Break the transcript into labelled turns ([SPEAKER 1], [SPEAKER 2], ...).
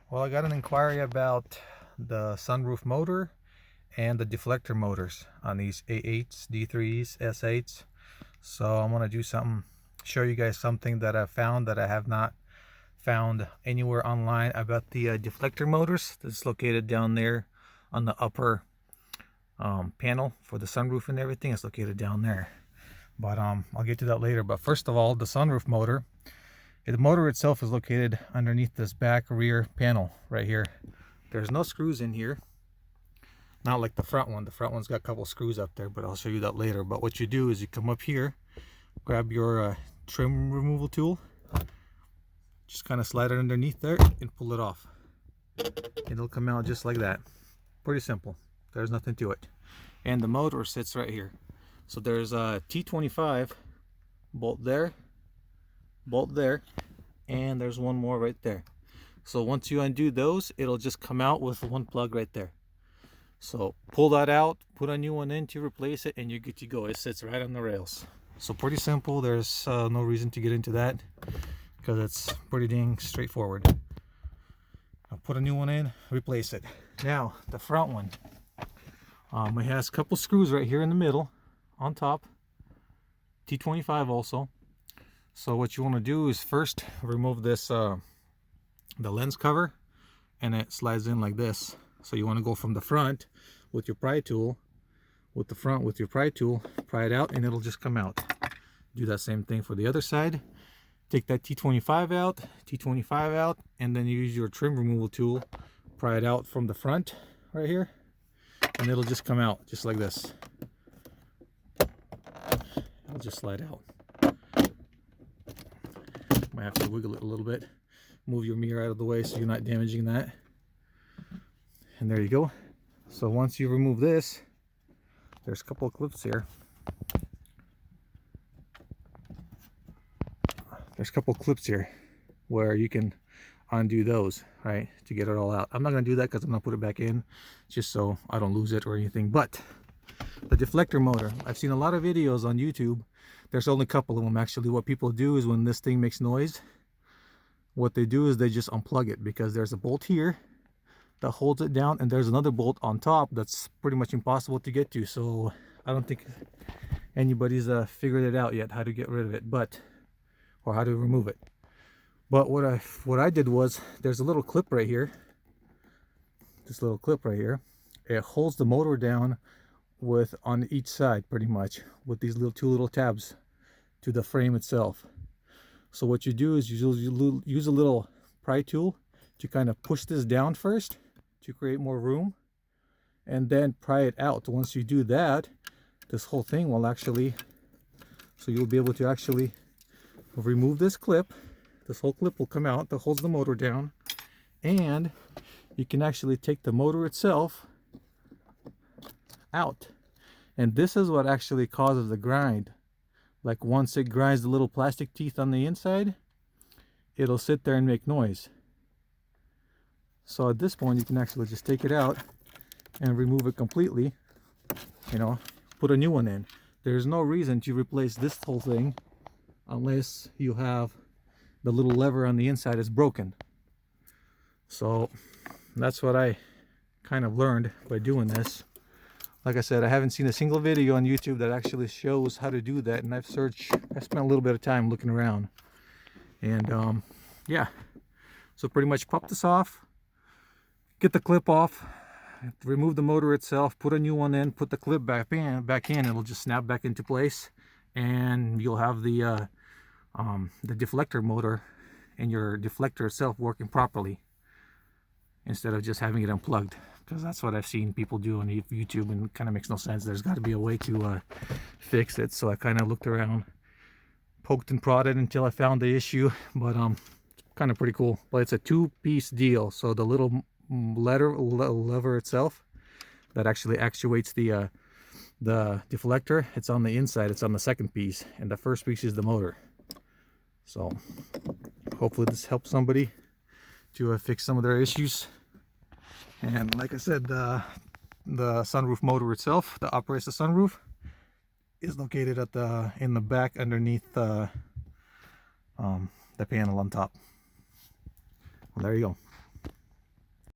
[SPEAKER 1] Well, I got an inquiry about the sunroof motor and the deflector motors on these A8s, D3s, S8s. So I'm gonna do something, show you guys something that I've found that I have not found anywhere online about the deflector motors. This is located down there on the upper panel for the sunroof and everything. It's located down there, but I'll get to that later. But first of all, the sunroof motor. The motor itself is located underneath this back rear panel right here. There's no screws in here, not like the front one. The front one's got a couple screws up there, but I'll show you that later. But what you do is you come up here, grab your trim removal tool, just kind of slide it underneath there and pull it off. It'll come out just like that. Pretty simple. There's nothing to it. And the motor sits right here. So there's a T25 bolt there, and there's one more right there. So once you undo those, it'll just come out with one plug right there. So pull that out, put a new one in to replace it, and you're good to go. It sits right on the rails. So pretty simple. There's no reason to get into that because it's pretty dang straightforward. I'll put a new one in, replace it. Now the front one, it has a couple screws right here in the middle on top, T25 also. So what you want to do is first remove this the lens cover, and it slides in like this. So you want to go from the front with your pry tool, pry it out, and it'll just come out. Do that same thing for the other side. Take that T25 out, and then you use your trim removal tool, pry it out from the front right here, and it'll just come out just like this. It'll just slide out. Might have to wiggle it a little bit, move your mirror out of the way so you're not damaging that. And there you go. So once you remove this, there's a couple of clips here. There's a couple of clips here where you can undo those, right, to get it all out. I'm not going to do that because I'm going to put it back in just so I don't lose it or anything. But the deflector motor, I've seen a lot of videos on YouTube. There's only a couple of them actually. What people do is when this thing makes noise, what they do is they just unplug it, because there's a bolt here that holds it down, and there's another bolt on top that's pretty much impossible to get to. So I don't think anybody's figured it out yet how to get rid of it, or how to remove it. But what I did was, there's a little clip right here. This little clip right here, it holds the motor down with on each side pretty much with these two little tabs to the frame itself. So what you do is you use a little pry tool to kind of push this down first to create more room, and then pry it out. Once you do that, this whole thing will actually, so you'll be able to actually remove this clip. This whole clip will come out that holds the motor down, and you can actually take the motor itself out. And this is what actually causes the grind. Like once it grinds the little plastic teeth on the inside, it'll sit there and make noise. So at this point you can actually just take it out and remove it completely, you know, put a new one in. There's no reason to replace this whole thing unless you have the little lever on the inside is broken. So that's what I kind of learned by doing this. Like I said, I haven't seen a single video on YouTube that actually shows how to do that, and I spent a little bit of time looking around. And yeah, so pretty much pop this off, get the clip off, remove the motor itself, put a new one in, put the clip back in, it'll just snap back into place, and you'll have the deflector motor and your deflector itself working properly, instead of just having it unplugged, because that's what I've seen people do on YouTube, and it kind of makes no sense. There's got to be a way to fix it. So I kind of looked around, poked and prodded until I found the issue, but kind of pretty cool. But it's a two-piece deal. So the little lever itself that actually actuates the deflector, it's on the inside, it's on the second piece, and the first piece is the motor. So hopefully this helps somebody to fix some of their issues. And like I said, the sunroof motor itself that operates the sunroof is located at in the back underneath the panel on top. Well, there you go.